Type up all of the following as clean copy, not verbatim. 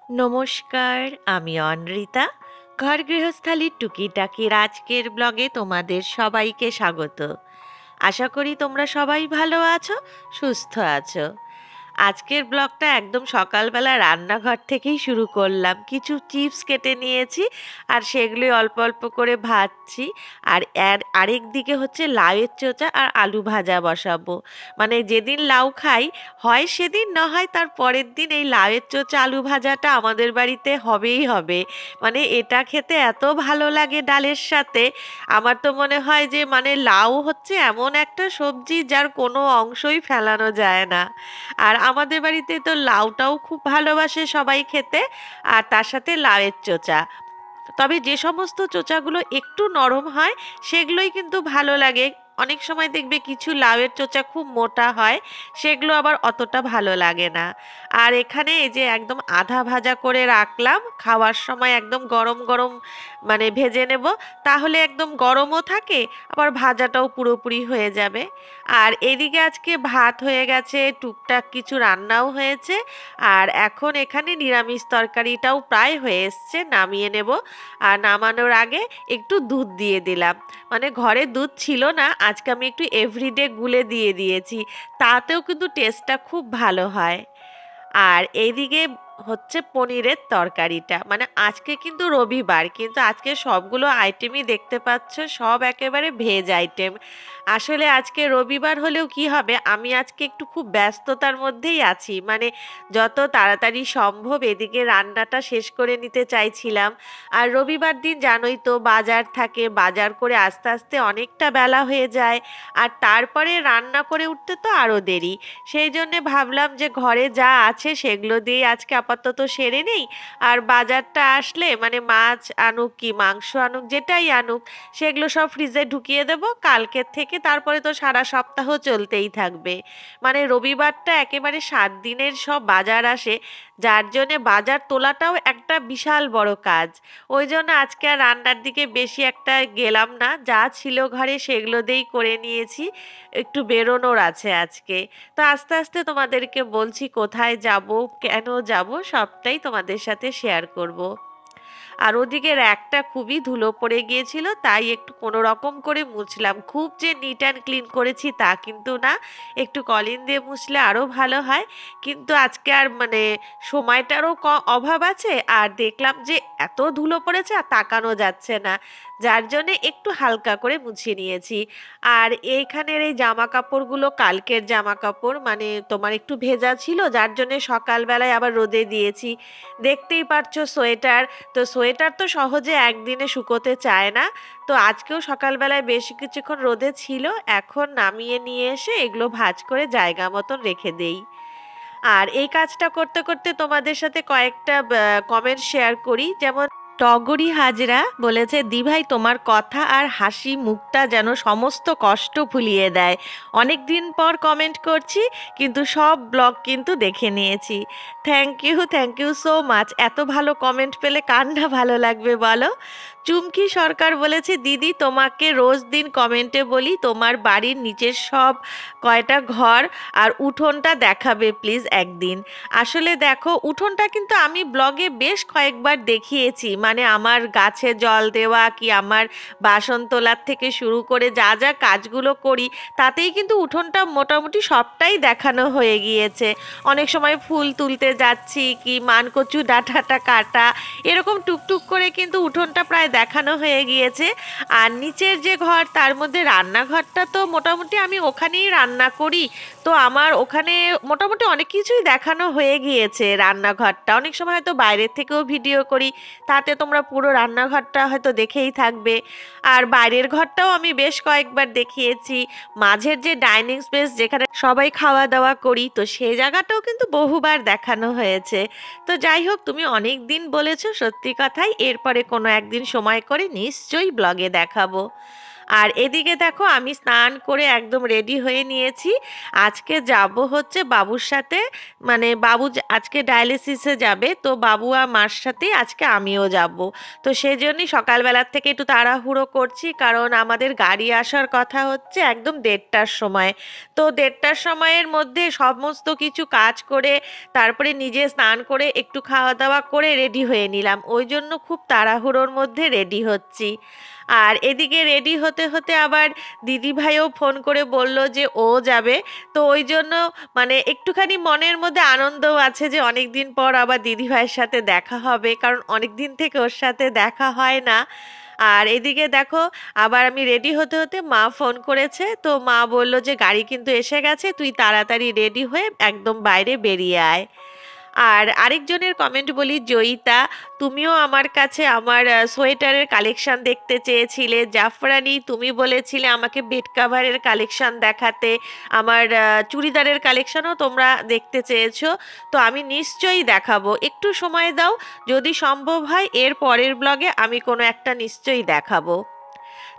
নমস্কার, আমি অনৃতা। ঘর গৃহস্থালির টুকিটাকির আজকের ব্লগে তোমাদের সবাইকে স্বাগত। আশা করি তোমরা সবাই ভালো আছো, সুস্থ আছো। আজকের ব্লগটা একদম সকালবেলা রান্নাঘর থেকেই শুরু করলাম। কিছু চিপস কেটে নিয়েছি আর সেগুলোই অল্প অল্প করে ভাজছি। আর আরেক দিকে হচ্ছে লাউয়ের চোচা আর আলু ভাজা বসাবো। মানে যেদিন লাউ খাই হয় সেদিন, না হয় তার পরের দিন এই লাউয়ের চোচা আলু ভাজাটা আমাদের বাড়িতে হবেই হবে। মানে এটা খেতে এত ভালো লাগে ডালের সাথে। আমার তো মনে হয় যে মানে লাউ হচ্ছে এমন একটা সবজি যার কোনো অংশই ফেলানো যায় না। আর আমাদের বাড়িতে তো লাউটাও খুব ভালোবাসে সবাই খেতে, আর তার সাথে লাউয়ের চোচা। তবে যে সমস্ত চোচাগুলো একটু নরম হয় সেগুলোই কিন্তু ভালো লাগে। অনেক সময় দেখবে কিছু লাউয়ের চোচা খুব মোটা হয়, সেগুলো আবার অতটা ভালো লাগে না। আর এখানে এই যে একদম আধা ভাজা করে রাখলাম, খাওয়ার সময় একদম গরম গরম মানে ভেজে নেব, তাহলে একদম গরমও থাকে, আবার ভাজাটাও পুরোপুরি হয়ে যাবে। আর এদিকে আজকে ভাত হয়ে গেছে, টুকটাক কিছু রান্নাও হয়েছে। আর এখন এখানে নিরামিষ তরকারিটাও প্রায় হয়ে এসছে, নামিয়ে নেব। আর নামানোর আগে একটু দুধ দিয়ে দিলাম। মানে ঘরে দুধ ছিল না, আজকে আমি একটু এভরিডে গুলে দিয়ে দিয়েছি। তাতেও কিন্তু টেস্টটা খুব ভালো হয়। আর এইদিকে হচ্ছে পনিরের তরকারিটা, মানে আজকে কিন্তু রবিবার, কিন্তু আজকে সবগুলো আইটেমই দেখতে পাচ্ছ সব একেবারে ভেজ আইটেম। আসলে আজকে রবিবার হলেও কি হবে, আমি আজকে একটু খুব ব্যস্ততার মধ্যেই আছি। মানে যত তাড়াতাড়ি সম্ভব এদিকে রান্নাটা শেষ করে নিতে চাইছিলাম। আর রবিবার দিন জানোই তো বাজার থাকে, বাজার করে আস্তে আস্তে অনেকটা বেলা হয়ে যায়। আর তারপরে রান্না করে উঠতে তো আরও দেরি। সেই জন্যে ভাবলাম যে ঘরে যা আছে সেগুলো দিয়ে আজকে আপাতত সেরে নেই। আর বাজারটা আসলে মানে মাছ আনুক কি মাংস আনুক যেটাই আনুক, সেগুলো সব ফ্রিজে ঢুকিয়ে দেব কালকের থেকে, তারপরে তো সারা সপ্তাহ চলতেই থাকবে। মানে রবিবারটা একেবারে 7 দিনের সব বাজার আসে, যার জন্যে বাজার তোলাটাও একটা বিশাল বড় কাজ। ওই জন্য আজকে আর রান্নার দিকে বেশি একটা গেলাম না, যা ছিল ঘরে সেগুলো দিয়েই করে নিয়েছি। একটু বেরোনোর আছে আজকে। তো আস্তে আস্তে তোমাদেরকে বলছি কোথায় যাব, কেন যাব, সবটাই তোমাদের সাথে শেয়ার করব। আর ওদিকে র্যাকটা খুবই ধুলো পড়ে গিয়েছিল, তাই একটু কোনো রকম করে মুছলাম। খুব যে নিট অ্যান্ড ক্লিন করেছি তা কিন্তু না, একটু কলিন দিয়ে মুছলে আরও ভালো হয়। কিন্তু আজকে আর মানে সময়টারও অভাব আছে, আর দেখলাম যে এত ধুলো পড়েছে আর তাকানো যাচ্ছে না, যার জন্যে একটু হালকা করে মুছিয়ে নিয়েছি। আর এইখানের এই জামা কাপড়গুলো কালকের জামা কাপড়, মানে তোমার একটু ভেজা ছিল, যার জন্যে সকালবেলায় আবার রোদে দিয়েছি। দেখতেই পারছো সোয়েটার, তো সোয়েটার তো সহজে একদিনে শুকোতে চায় না। তো আজকেও সকালবেলায় বেশ কিছুক্ষণ রোদে ছিল, এখন নামিয়ে নিয়ে এসে এগুলো ভাঁজ করে জায়গা মতন রেখে দেই। আর এই কাজটা করতে করতে তোমাদের সাথে কয়েকটা কমেন্ট শেয়ার করি। যেমন টগরি হাজরা বলেছে, দি ভাই তোমার কথা আর হাসি মুখটা যেন সমস্ত কষ্ট ভুলিয়ে দেয়। অনেক দিন পর কমেন্ট করছি, কিন্তু সব ব্লগ কিন্তু দেখে নিয়েছি। Thank you so much. এত ভালো কমেন্ট পেলে কার না ভালো লাগবে বলো। চুমকি সরকার বলেছে, দিদি তোমাকে রোজ দিন কমেন্টে বলি তোমার বাড়ির নিচের সব কয়টা ঘর আর উঠোনটা দেখাবে প্লিজ একদিন। আসলে দেখো উঠোনটা কিন্তু আমি ব্লগে বেশ কয়েকবার দেখিয়েছি, মানে আমার গাছে জল দেওয়া কি আমার বাসন তোলার থেকে শুরু করে যা যা কাজগুলো করি, তাতেই কিন্তু উঠোনটা মোটামুটি সবটাই দেখানো হয়ে গিয়েছে। অনেক সময় ফুল তুলতে যাচ্ছি কি মানকচু ডাঁটাটা কাটা, এরকম টুকটুক করে কিন্তু উঠোনটা প্রায় দেখানো হয়ে গিয়েছে। আর নিচের যে ঘর তার মধ্যে রান্নাঘরটা তো মোটামুটি আমি ওখানেই রান্না করি, তো আমার ওখানে মোটামুটি অনেক কিছুই দেখানো হয়ে গিয়েছে। রান্নাঘরটা অনেক সময় হয়তো বাইরের থেকেও ভিডিও করি, তাতে তোমরা পুরো রান্নাঘরটা হয়তো দেখেই থাকবে। আর বাইরের ঘরটাও আমি বেশ কয়েকবার দেখিয়েছি। মাঝের যে ডাইনিং স্পেস যেখানে সবাই খাওয়া দাওয়া করি, তো সেই জায়গাটাও কিন্তু বহুবার দেখানো হয়েছে। তো যাই হোক, তুমি অনেক দিন বলেছো, সত্যি কথাই, এরপরে কোনো একদিন সময় করে নিশ্চয়ই ব্লগে দেখাবো। আর এদিকে দেখো আমি স্নান করে একদম রেডি হয়ে নিয়েছি। আজকে যাব হচ্ছে বাবুর সাথে, মানে বাবু আজকে ডায়ালিসিসে যাবে, তো বাবু আর মার সাথেই আজকে আমিও যাব। তো সেজন্যই সকালবেলার থেকে একটু তাড়াহুড়ো করছি, কারণ আমাদের গাড়ি আসার কথা হচ্ছে একদম 1:30টার সময়। তো 1:30টার সময়ের মধ্যে সমস্ত কিছু কাজ করে তারপরে নিজে স্নান করে একটু খাওয়া দাওয়া করে রেডি হয়ে নিলাম, ওই জন্য খুব তাড়াহুড়োর মধ্যে রেডি হচ্ছি। আর এদিকে রেডি হতে হতে আবার দিদিভাইও ফোন করে বলল যে ও যাবে। তো ওই জন্য মানে একটুখানি মনের মধ্যে আনন্দও আছে যে অনেক দিন পর আবার দিদিভাইয়ের সাথে দেখা হবে, কারণ অনেক দিন থেকে ওর সাথে দেখা হয় না। আর এদিকে দেখো আবার আমি রেডি হতে হতে মা ফোন করেছে, তো মা বলল যে গাড়ি কিন্তু এসে গেছে, তুই তাড়াতাড়ি রেডি হয়ে একদম বাইরে বেরিয়ে আয়। আর আরেকজনের কমেন্ট বলি, জয়িতা, তুমিও আমার কাছে আমার সোয়েটারের কালেকশন দেখতে চেয়েছিলে। জাফরানি, তুমি বলেছিলে আমাকে বেড কাভারের কালেকশন দেখাতে, আমার চুড়িদারের কালেকশনও তোমরা দেখতে চেয়েছো। তো আমি নিশ্চয়ই দেখাবো, একটু সময় দাও, যদি সম্ভব হয় এর পরের ব্লগে আমি কোনো একটা নিশ্চয়ই দেখাবো।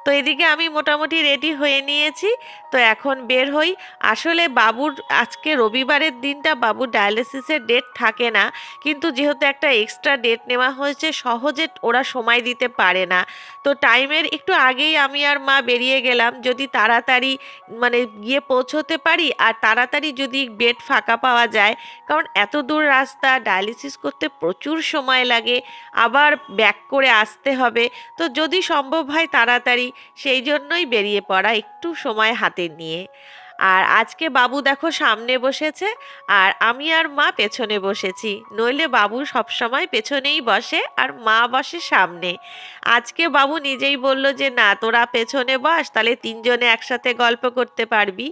তো এদিকে আমি মোটামুটি রেডি হয়ে নিয়েছি, তো এখন বের হই। আসলে বাবুর আজকে রবিবারের দিনটা বাবুর ডায়ালিসিসের ডেট থাকে না, কিন্তু যেহেতু একটা এক্সট্রা ডেট নেওয়া হয়েছে সহজে ওরা সময় দিতে পারে না। তো টাইমের একটু আগেই আমি আর মা বেরিয়ে গেলাম, যদি তাড়াতাড়ি মানে গিয়ে পৌঁছতে পারি আর তাড়াতাড়ি যদি বেড ফাঁকা পাওয়া যায়, কারণ এত দূর রাস্তা ডায়ালিসিস করতে প্রচুর সময় লাগে, আবার ব্যাক করে আসতে হবে। তো যদি সম্ভব হয় তাড়াতাড়ি, সেই জন্যই বেরিয়ে পড়া একটু সময় হাতে নিয়ে। আর আজকে বাবু দেখো সামনে বসেছে আর আমি আর মা পেছনে বসেছি, নইলে বাবু সবসময় পেছনেই বসে আর মা বসে সামনে। আজকে বাবু নিজেই বলল যে না, তোরা পেছনে বস, তাহলে তিনজনে একসাথে গল্প করতে পারবি।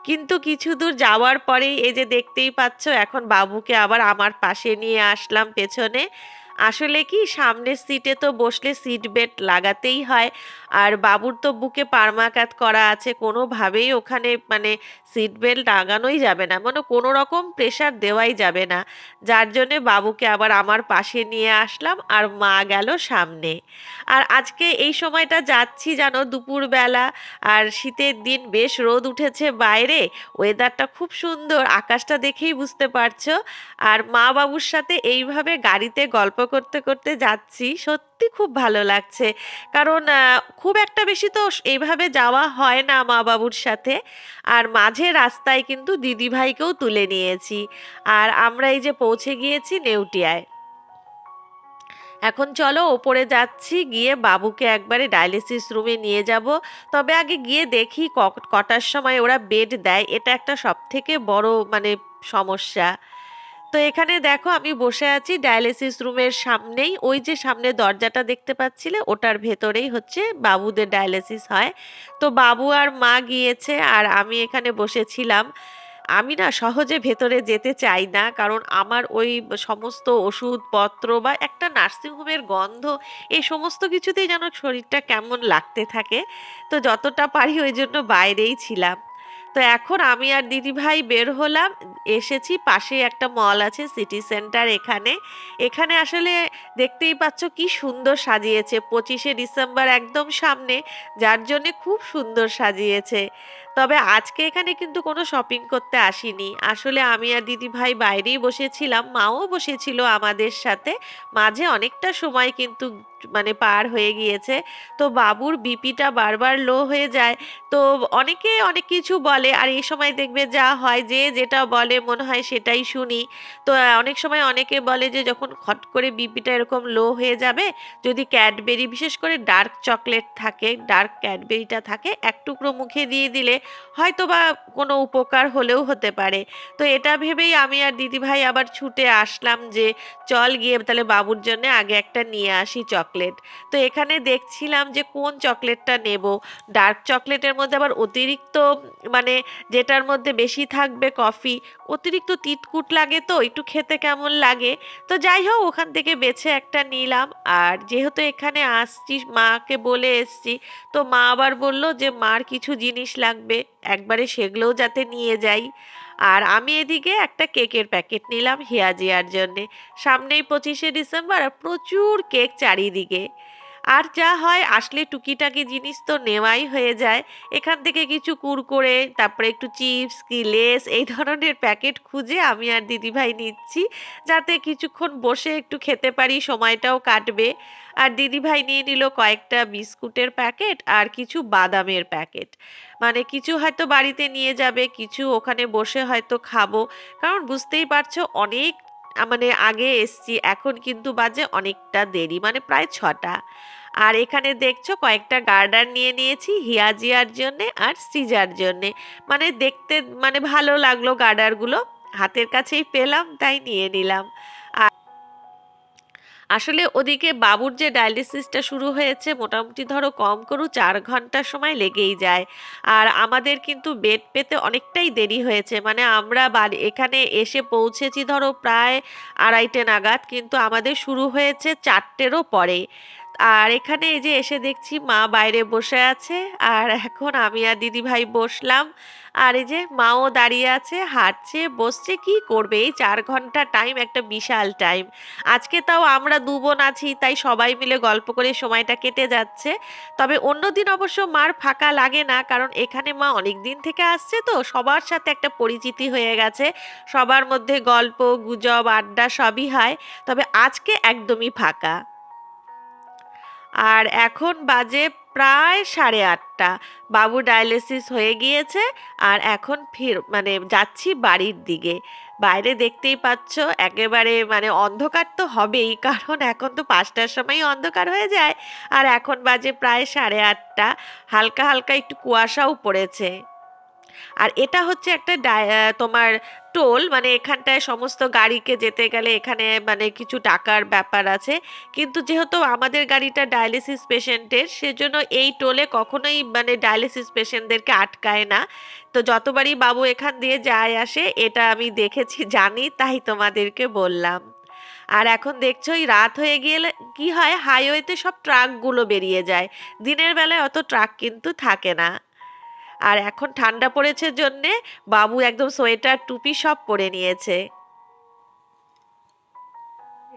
কিন্তু কিছু দূর যাওয়ার পরেই এই যে দেখতেই পাচ্ছ, এখন বাবুকে আবার আমার পাশে নিয়ে আসলাম পেছনে। আসলে কি, সামনের সিটে তো বসলে সিট বেল্ট লাগাতেই হয়, আর বাবুর তো বুকে পার্মাকাত করা আছে, কোনোভাবেই ওখানে মানে সিট বেল্ট লাগানোই যাবে না, মানে কোনো রকম প্রেশার দেওয়াই যাবে না। যার জন্যে বাবুকে আবার আমার পাশে নিয়ে আসলাম আর মা গেল সামনে। আর আজকে এই সময়টা যাচ্ছি জানো দুপুরবেলা, আর শীতের দিন, বেশ রোদ উঠেছে বাইরে, ওয়েদারটা খুব সুন্দর, আকাশটা দেখেই বুঝতে পারছো। আর মা বাবুর সাথে এইভাবে গাড়িতে গল্প করতে করতে যাচ্ছি, সত্যি খুব ভালো লাগছে। কারণ খুব একটা বেশি তো এইভাবে যাওয়া হয় না মা বাবুর সাথে। আর মাঝে রাস্তায় কিন্তু দিদিভাইকেও তুলে নিয়েছি। আর আমরা এই যে পৌঁছে গিয়েছি নেউটিয়ায়। এখন চলো ওপরে যাচ্ছি, গিয়ে বাবুকে একবারে ডায়ালিসিস রুমে নিয়ে যাব। তবে আগে গিয়ে দেখি কটার সময় ওরা বেড দেয়, এটা একটা সব থেকে বড় মানে সমস্যা। তো এখানে দেখো আমি বসে আছি ডায়ালিসিস রুমের সামনেই, ওই যে সামনে দরজাটা দেখতে পাচ্ছিলে ওটার ভেতরেই হচ্ছে বাবুদের ডায়ালিসিস হয়। তো বাবু আর মা গিয়েছে আর আমি এখানে বসেছিলাম। আমি না সহজে ভেতরে যেতে চাই না, কারণ আমার ওই সমস্ত ওষুধপত্র বা একটা নার্সিংহোমের গন্ধ, এই সমস্ত কিছুতেই যেন শরীরটা কেমন লাগতে থাকে। তো যতটা পারি ওই জন্য বাইরেই ছিলাম। তো এখন আমি আর দিদিভাই বের হলাম, এসেছি পাশে একটা মল আছে সিটি সেন্টার, এখানে। এখানে আসলে দেখতেই পাচ্ছ কি সুন্দর সাজিয়েছে, 25শে ডিসেম্বর একদম সামনে, যার জন্যে খুব সুন্দর সাজিয়েছে। তবে আজকে এখানে কিন্তু কোনো শপিং করতে আসিনি, আসলে আমি আর দিদিভাই বাইরেই বসেছিলাম, মাও বসেছিল আমাদের সাথে। মাঝে অনেকটা সময় কিন্তু মানে পার হয়ে গিয়েছে। তো বাবুর বিপিটা বারবার লো হয়ে যায়, তো অনেকে অনেক কিছু বলে, আর এই সময় দেখবে যা হয়, যে যেটা বলে মনে হয় সেটাই শুনি। তো অনেক সময় অনেকে বলে যে যখন হট করে বিপিটা এরকম লো হয়ে যাবে, যদি ক্যাডবেরি, বিশেষ করে ডার্ক চকলেট থাকে, ডার্ক ক্যাডবেরিটা থাকে, এক টুকরো মুখে দিয়ে দিলে হয়তো বা কোনো উপকার হলেও হতে পারে। তো এটা ভেবেই আমি আর দিদিভাই আবার ছুটে আসলাম যে চল গিয়ে তাহলে বাবুর জন্য আগে একটা নিয়ে আসি চকলেট। তো এখানে দেখছিলাম যে কোন চকলেটটা নেব। ডার্ক চকলেটের মধ্যে আবার অতিরিক্ত মানে যেটার মধ্যে বেশি থাকবে কফি, অতিরিক্ত তিতকুট লাগে, তো একটু খেতে কেমন লাগে। তো যাই হোক ওখান থেকে বেছে একটা নিলাম। আর যেহেতু এখানে আসছি, মাকে বলে এসছি, তো মা আবার বলল যে মার কিছু জিনিস লাগবে, একবারে সেগুলোও যাতে নিয়ে যাই। আর আমি এদিকে একটা কেকের প্যাকেট নিলাম হিয়াজিয়ার জন্যে। সামনেই 25শে ডিসেম্বর আর প্রচুর কেক চারিদিকে। আর যা হয় আসলে টুকিটাকি জিনিস তো নেওয়াই হয়ে যায়। এখান থেকে কিছু কুরকুরে, তারপরে একটু চিপস কি লেস এই ধরনের প্যাকেট খুঁজে আমি আর দিদিভাই নিচ্ছি, যাতে কিছুক্ষণ বসে একটু খেতে পারি, সময়টাও কাটবে। আর দিদিভাই নিয়ে নিল কয়েকটা বিস্কুটের প্যাকেট আর কিছু বাদামের প্যাকেট। মানে কিছু হয়তো বাড়িতে নিয়ে যাবে, কিছু ওখানে বসে হয়তো খাবো। কারণ বুঝতেই পারছো অনেক মানে আগে এসছি, এখন কিন্তু বাজে অনেকটা দেরি, মানে প্রায় 6টা। আর এখানে দেখছো কয়েকটা গার্ডার নিয়ে নিয়েছি হিয়াজিয়ার জন্যে আর সৃজার জন্যে। মানে দেখতে মানে ভালো লাগলো গার্ডারগুলো, হাতের কাছেই পেলাম তাই নিয়ে নিলাম। আসলে ওদিকে বাবুর যে ডায়ালিসিসটা শুরু হয়েছে, মোটামুটি ধরো কম করু 4 ঘন্টা সময় লেগেই যায়। আর আমাদের কিন্তু বেড পেতে অনেকটাই দেরি হয়েছে, মানে আমরা বাড়ি এখানে এসে পৌঁছেছি ধরো প্রায় 2:30 নাগাদ, কিন্তু আমাদের শুরু হয়েছে 4টেরও পরে। আর এখানে এই যে এসে দেখছি মা বাইরে বসে আছে, আর এখন আমি আর দিদি ভাই বসলাম। আর এই যে মাও দাঁড়িয়ে আছে, হাঁটছে বসছে, কি করবে, এই 4 ঘন্টা টাইম একটা বিশাল টাইম। আজকে তাও আমরা 2 বোন আছি, তাই সবাই মিলে গল্প করে সময়টা কেটে যাচ্ছে। তবে অন্যদিন অবশ্য মার ফাঁকা লাগে না, কারণ এখানে মা অনেক দিন থেকে আসছে, তো সবার সাথে একটা পরিচিতি হয়ে গেছে। সবার মধ্যে গল্প গুজব আড্ডা সবই হয়। তবে আজকে একদমই ফাঁকা। আর এখন বাজে প্রায় 8:30। বাবু ডায়ালিসিস হয়ে গিয়েছে, আর এখন মানে যাচ্ছি বাড়ির দিকে। বাইরে দেখতেই পাচ্ছ একেবারে মানে অন্ধকার তো হবেই, কারণ এখন তো 5টার সময় অন্ধকার হয়ে যায়। আর এখন বাজে প্রায় 8:30, হালকা হালকা একটু কুয়াশাও পড়েছে। আর এটা হচ্ছে একটা তোমার টোল, মানে এখানটায় সমস্ত গাড়িকে যেতে গেলে এখানে মানে কিছু টাকার ব্যাপার আছে। কিন্তু যেহেতু আমাদের গাড়িটা ডায়ালিসিস পেশেন্টের, সেজন্য এই টোলে কখনোই মানে ডায়ালিসিস পেশেন্টদেরকে আটকায় না। তো যতবারই বাবু এখান দিয়ে যায় আসে এটা আমি দেখেছি, জানি, তাই তোমাদেরকে বললাম। আর এখন দেখছো এই রাত হয়ে গেলে কি হয়, হাইওয়েতে সব ট্রাকগুলো বেরিয়ে যায়। দিনের বেলায় অত ট্রাক কিন্তু থাকে না। আর এখন ঠান্ডা পড়েছে জন্যে বাবু একদম সোয়েটার টুপি সব পরে নিয়েছে।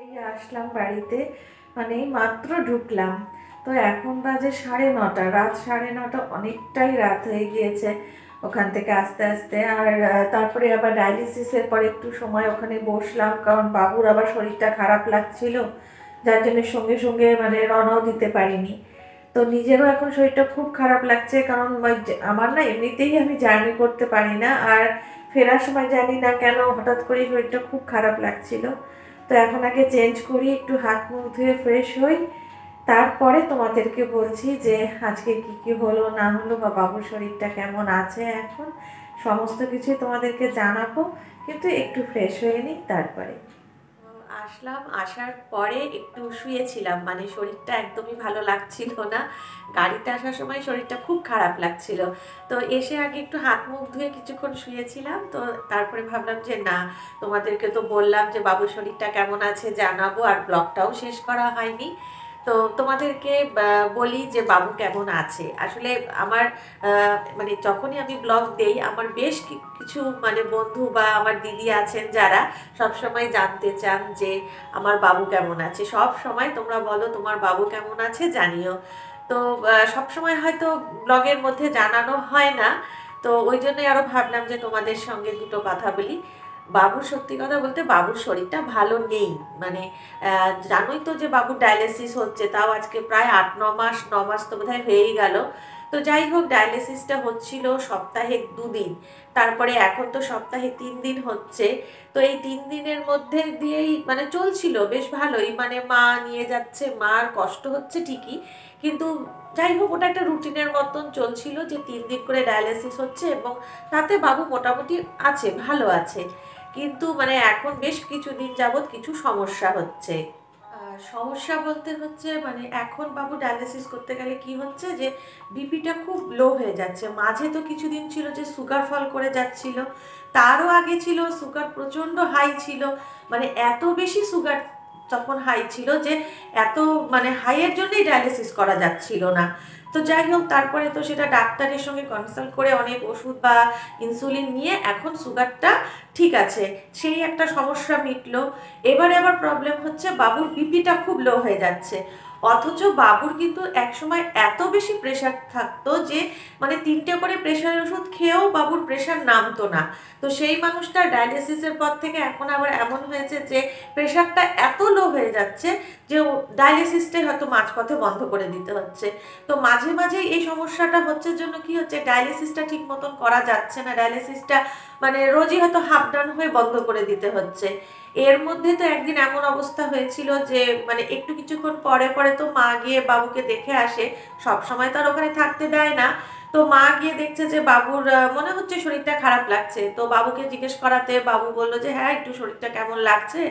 এই আসলাম বাড়িতে, মানে এই মাত্র ঢুকলাম। তো এখন বাজে 9:30, রাত 9:30, অনেকটাই রাত হয়ে গিয়েছে ওখান থেকে আস্তে আস্তে। আর তারপরে আবার ডায়ালিসিসের পরে একটু সময় ওখানে বসলাম, কারণ বাবুর আবার শরীরটা খারাপ লাগছিল, যার জন্য সঙ্গে সঙ্গে মানে রওনাও দিতে পারিনি। তো নিজেরও এখন শরীরটা খুব খারাপ লাগছে, কারণ আমার না এমনিতেই আমি জার্নি করতে পারি না, আর ফেরার সময় জানি না কেন হঠাৎ করে শরীরটা খুব খারাপ লাগছিল। তো এখন আগে চেঞ্জ করি, একটু হাত মুখ ধুয়ে ফ্রেশ হই, তারপরে তোমাদেরকে বলছি যে আজকে কি কি হলো না হলো, বা বাবুর শরীরটা কেমন আছে এখন, সমস্ত কিছুই তোমাদেরকে জানাবো। কিন্তু একটু ফ্রেশ হয়ে নিই তারপরে। আসলাম, আসার পরে একটু শুয়েছিলাম, মানে শরীরটা একদমই ভালো লাগছিল না। গাড়িতে আসার সময় শরীরটা খুব খারাপ লাগছিল। তো এসে আগে একটু হাত মুখ ধুয়ে কিছুক্ষণ শুয়েছিলাম, তো তারপরে ভাবলাম যে না, তোমাদেরকে তো বললাম যে বাবুর শরীরটা কেমন আছে জানাবো, আর ব্লগটাও শেষ করা হয়নি। তো তোমাদেরকে বলি যে বাবু কেমন আছে। আসলে আমার মানে যখনই আমি ব্লগ দেই, আমার বেশ কিছু মানে বন্ধু বা আমার দিদি আছেন যারা সব সময় জানতে চান যে আমার বাবু কেমন আছে। সব সময় তোমরা বলো তোমার বাবু কেমন আছে জানিও। তো সব সময় হয়তো ব্লগের মধ্যে জানানো হয় না, তো ওই জন্যই আরও ভাবলাম যে তোমাদের সঙ্গে দুটো কথা বলি। বাবুর সত্যি কথা বলতে বাবুর শরীরটা ভালো নেই, মানে জানোই তো যে বাবুর ডায়ালিসিস হচ্ছে, তাও আজকে প্রায় 8-9 মাস, 9 মাস তো বোধহয় হয়েই গেল। তো যাই হোক, ডায়ালিসিসটা হচ্ছিল সপ্তাহে 2 দিন, তারপরে এখন তো সপ্তাহে 3 দিন হচ্ছে। তো এই 3 দিনের মধ্যে দিয়েই মানে চলছিল বেশ ভালোই, মানে মা নিয়ে যাচ্ছে, মার কষ্ট হচ্ছে ঠিকই, কিন্তু যাই হোক ওটা একটা রুটিনের মতন চলছিল যে 3 দিন করে ডায়ালিসিস হচ্ছে, এবং তাতে বাবু মোটামুটি আছে, ভালো আছে। কিন্তু মানে এখন বেশ কিছুদিন যাবৎ কিছু সমস্যা হচ্ছে। সমস্যা বলতে হচ্ছে মানে এখন বাবু ডায়ালিসিস করতে গেলে কি হচ্ছে যে বিপিটা খুব লো হয়ে যাচ্ছে। মাঝে তো কিছুদিন ছিল যে সুগার ফল করে যাচ্ছিল, তারও আগে ছিল সুগার প্রচণ্ড হাই ছিল, মানে এত বেশি সুগার তখন হাই ছিল যে এত মানে হাইয়ের জন্যই ডায়ালিসিস করা যাচ্ছিল না। তো যাই হোক, তারপরে তো সেটা ডাক্তারের সঙ্গে কনসাল্ট করে অনেক ওষুধ বা ইনসুলিন নিয়ে এখন সুগারটা ঠিক আছে, সেই একটা সমস্যা মিটলো। এবারে আবার প্রবলেম হচ্ছে বাবুর বিপিটা খুব লো হয়ে যাচ্ছে। অথচ বাবুর কিন্তু একসময় এত বেশি প্রেশার থাকতো যে মানে 3টে করে প্রেশারের ওষুধ খেয়েও বাবুর প্রেশার নামতো না। তো সেই মানুষটা ডায়ালিসিসের পর থেকে এখন আবার এমন হয়েছে যে প্রেশারটা এত লো হয়ে যাচ্ছে যে ডায়ালিসিসটাই হয়তো মাঝপথে বন্ধ করে দিতে হচ্ছে। তো মাঝে মাঝে এই সমস্যাটা হচ্ছে জন্য কি হচ্ছে, ডায়ালিসিসটা ঠিক মতন করা যাচ্ছে না, ডায়ালিসিসটা মানে রোজই হয়তো হাফ ডান হয়ে বন্ধ করে দিতে হচ্ছে। এর মধ্যে তো একদিন এমন অবস্থা হয়েছিল যে মানে একটু কিছুক্ষণ পরে পরে তো মা গিয়ে বাবুকে দেখে আসে, সব সময় তো আর ওখানে থাকতে দেয় না। তো মা গিয়ে দেখছে যে বাবুর মনে হচ্ছে শরীরটা খারাপ লাগছে। তো বাবুকে জিজ্ঞেস করাতে বাবু বলল যে হ্যাঁ একটু শরীরটা কেমন লাগছে,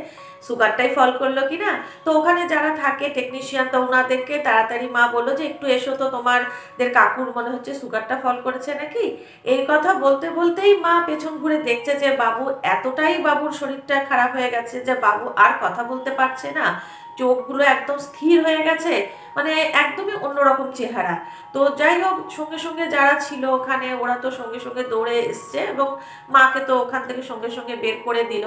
সুগারটাই ফল করলো কিনা। তো ওখানে যারা থাকে টেকনিশিয়ান, তো ওনাদেরকে তাড়াতাড়ি মা বললো যে একটু এসো তো, তোমাদের কাকুর মনে হচ্ছে সুগারটা ফল করেছে নাকি। এই কথা বলতে বলতেই মা পেছন ঘুরে দেখছে যে বাবু এতটাই, বাবুর শরীরটা খারাপ হয়ে গেছে যে বাবু আর কথা বলতে পারছে না, চোখগুলো একদম স্থির হয়ে গেছে, মানে একদমই অন্যরকম চেহারা। তো যাই হোক, সঙ্গে সঙ্গে যারা ছিল ওখানে ওরা তো সঙ্গে সঙ্গে দৌড়ে এসছে এবং মাকে তো ওখান থেকে সঙ্গে সঙ্গে বের করে দিল।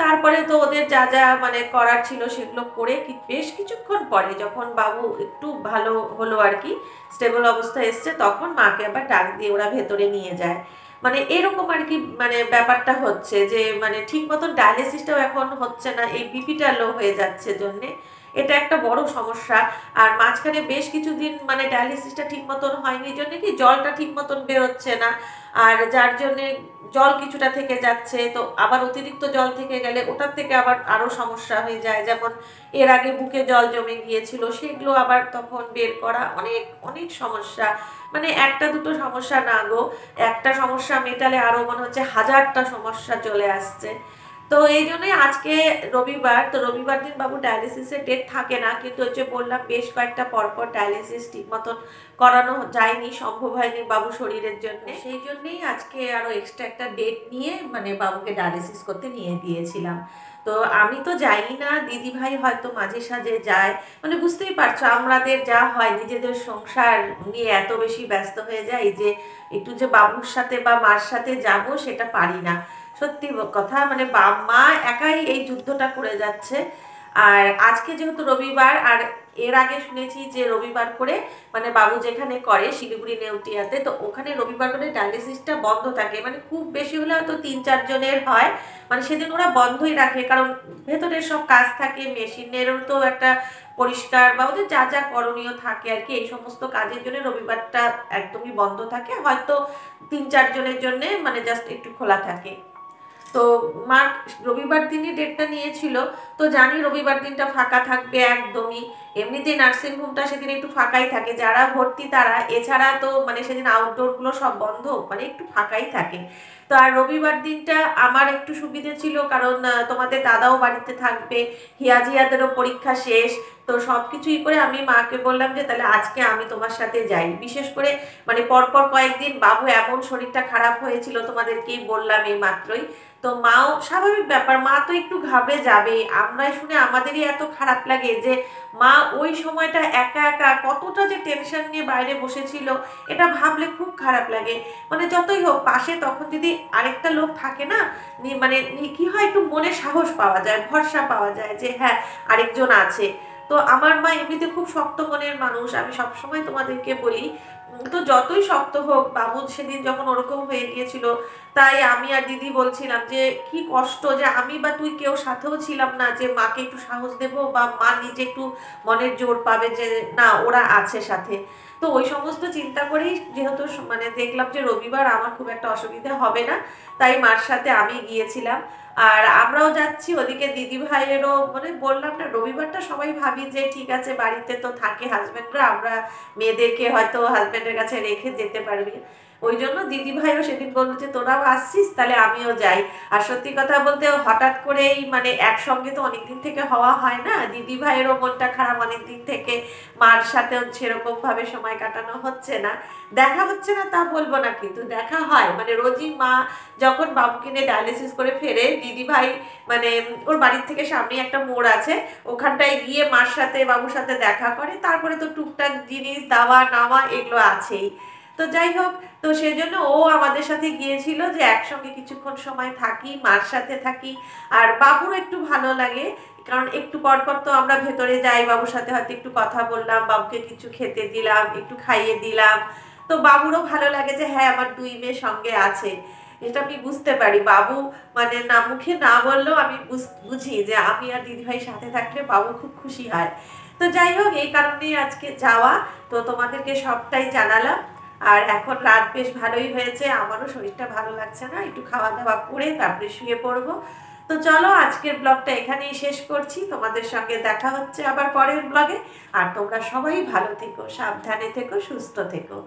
তারপরে তো ওদের যা যা মানে করার ছিল সেগুলো করে বেশ কিছুক্ষণ পরে যখন বাবু একটু ভালো হলো আর কি, স্টেবল অবস্থায় এসছে, তখন মাকে আবার ডাক দিয়ে ওরা ভেতরে নিয়ে যায়। মানে এরকম আর কি, মানে ব্যাপারটা হচ্ছে যে মানে ঠিক মতন ডায়ালিসিসটাও এখন হচ্ছে না, এই বিপিটা লো হয়ে যাচ্ছে জন্যে। এটা একটা বড় সমস্যা। আর মাঝখানে বেশ কিছুদিন মানে ডায়ালিসিসটা ঠিক মতন হয়নি জন্য কি জলটা ঠিক মতন বেরোচ্ছে না, আর যার জন্যে জল কিছুটা থেকে যাচ্ছে। তো আবার অতিরিক্ত জল থেকে গেলে ওটার থেকে আবার আরও সমস্যা হয়ে যায়, যেমন এর আগে বুকে জল জমে গিয়েছিল, সেগুলো আবার তখন বের করা, অনেক অনেক সমস্যা। মানে একটা দুটো সমস্যা না গো, একটা সমস্যা মেটালে আরও মনে হচ্ছে হাজারটা সমস্যা চলে আসছে। তো এই জন্যই আজকে রবিবার, তো রবিবার দিন বাবু ডায়ালিসিসের ডেট থাকে না, কিন্তু ওই যে বললাম বেশ কয়েকটা পরপর ডায়ালিসিস ঠিক মতন করানো যায়নি, সম্ভব হয়নি বাবু শরীরের জন্য। সেই জন্যই আজকে আরো এক্সট্রা একটা ডেট নিয়ে মানে বাবুকে ডায়ালিসিস করতে নিয়ে গিয়েছিলাম। তো আমি তো যাই না, দিদি ভাই হয়তো মাঝে সাঝে যায়। মানে বুঝতেই পারছো আমাদের যা হয়, নিজেদের সংসার নিয়ে এত বেশি ব্যস্ত হয়ে যায় যে একটু যে বাবুর সাথে বা মার সাথে যাব সেটা পারি না। সত্যি কথা, মানে মা একাই এই যুদ্ধটা করে যাচ্ছে। আর আজকে যেহেতু রবিবার, আর এর আগে শুনেছি যে রবিবার করে মানে বাবু যেখানে করে শিলিগুড়ি নেউটিয়াতে, তো ওখানে রবিবার করে ডায়ালিসিসটা বন্ধ থাকে, মানে খুব বেশি হলে হয়তো 3-4 জনের হয়, মানে সেদিন ওরা বন্ধই রাখে, কারণ ভেতরের সব কাজ থাকে, মেশিনেরও তো একটা পরিষ্কার বা ওদের যা যা করণীয় থাকে আর কি, এই সমস্ত কাজের জন্য রবিবারটা একদমই বন্ধ থাকে, হয়তো 3-4 জনের জন্য মানে জাস্ট একটু খোলা থাকে। তো মা রবিবার দিনই ডেটটা নিয়েছিল, তো জানি রবিবার দিনটা ফাঁকা থাকবে একদমই। এমনিতেই নার্সিংহোমটা সেদিন একটু ফাঁকাই থাকে, যারা ভর্তি তারা, এছাড়া তো মানে সেদিন আউটডোরগুলো সব বন্ধ, মানে একটু ফাঁকাই থাকে। তো আর রবিবার দিনটা আমার একটু সুবিধে ছিল, কারণ তোমাদের দাদাও বাড়িতে থাকবে, হিয়াজিয়াদেরও পরীক্ষা শেষ। তো সব কিছুই করে আমি মাকে বললাম যে তাহলে আজকে আমি তোমার সাথে যাই। বিশেষ করে মানে পরপর কয়েকদিন বাবু এমন শরীরটা খারাপ হয়েছিল, তোমাদেরকেই বললাম এই মাত্রই। তো মাও স্বাভাবিক ব্যাপার, মা তো একটু ঘাবড়ে যাবেই। আমরা শুনে আমাদেরই এত খারাপ লাগে যে মা ওই সময়টা একা একা কতটা যে টেনশন নিয়ে বাইরে বসেছিল, এটা ভাবলে খুব খারাপ লাগে। মানে যতই হোক পাশে তখন যদি আরেকটা লোক থাকে না, মানে কি হয়, একটু মনে সাহস পাওয়া যায়, ভরসা পাওয়া যায় যে হ্যাঁ আরেকজন আছে। তো আমার মা এমনিতে খুব শক্ত মনের মানুষ, আমি সবসময় তোমাদেরকে বলি। তো যতই শক্ত হোক, বাবু সেদিন যখন ওরকম হয়ে গিয়েছিল, তাই আমি আর দিদি বলছিলাম যে কি কষ্ট যে আমি বা তুই কেউ সাথেও ছিলাম না, যে মাকে একটু সাহস দেবো বা মা নিজে একটু মনের জোর পাবে যে না ওরা আছে সাথে। তো ওই সমস্ত চিন্তা করেই যেহেতু মানে দেখলাম যে রবিবার আমার খুব একটা অসুবিধা হবে না, তাই মার সাথে আমি গিয়েছিলাম। আর আমরাও যাচ্ছি, ওদিকে দিদি ভাইয়েরও, মানে বললাম না রবিবারটা সবাই ভাবি যে ঠিক আছে বাড়িতে তো থাকে হাজব্যান্ডরা, আমরা মেয়েদেরকে হয়তো হাজব্যান্ডের কাছে রেখে যেতে পারবি। ওই জন্য দিদিভাইও সেদিন বললো যে তোরাও আসছিস, তাহলে আমিও যাই। আর সত্যি কথা বলতে হঠাৎ করেই মানে একসঙ্গে তো অনেকদিন থেকে হওয়া হয় না, দিদিভাইয়েরও মনটা খারাপ অনেকদিন থেকে, মার সাথেও সেরকম ভাবে সময় কাটানো হচ্ছে না। দেখা হচ্ছে না তা বলবো না, কিন্তু দেখা হয়, মানে রোজই মা যখন বাবুকে নিয়ে ডায়ালিসিস করে ফেরে, দিদিভাই মানে ওর বাড়ির থেকে সামনে একটা মোড় আছে, ওখানটায় গিয়ে মার সাথে বাবুর সাথে দেখা করে, তারপরে তো টুকটাক জিনিস দেওয়া নেওয়া এগুলো আছেই। তো যাই হোক, তো সেজন্য ও আমাদের সাথে গিয়েছিল যে একসঙ্গে কিছুক্ষণ সময় থাকি, মার সাথে থাকি, আর বাবুর একটু ভালো লাগে, কারণ একটু পর পর তো আমরা ভেতরে যাই, বাবুর সাথে হয়তো একটু কথা বললাম, বাবুকে কিছু খেতে দিলাম, একটু খাইয়ে দিলাম, তো বাবুরও ভালো লাগে যে হ্যাঁ আমার দুই মেয়ে সঙ্গে আছে। এটা আমি বুঝতে পারি, বাবু মানে না মুখে না বললেও আমি বুঝি যে আমি আর দিদিভাই সাথে থাকলে বাবু খুব খুশি হয়। তো যাই হোক, এই কারণেই আজকে যাওয়া, তো তোমাদেরকে সবটাই জানালাম। আর এখন রাত বেশ ভালোই হয়েছে, আমারও শরীরটা ভালো লাগছে না, একটু খাওয়া দাওয়া করে তারপরে শুয়ে পড়বো। তো চলো আজকের ব্লগটা এখানেই শেষ করছি, তোমাদের সঙ্গে দেখা হচ্ছে আবার পরের ব্লগে। আর তোমরা সবাই ভালো থেকো, সাবধানে থেকো, সুস্থ থেকো।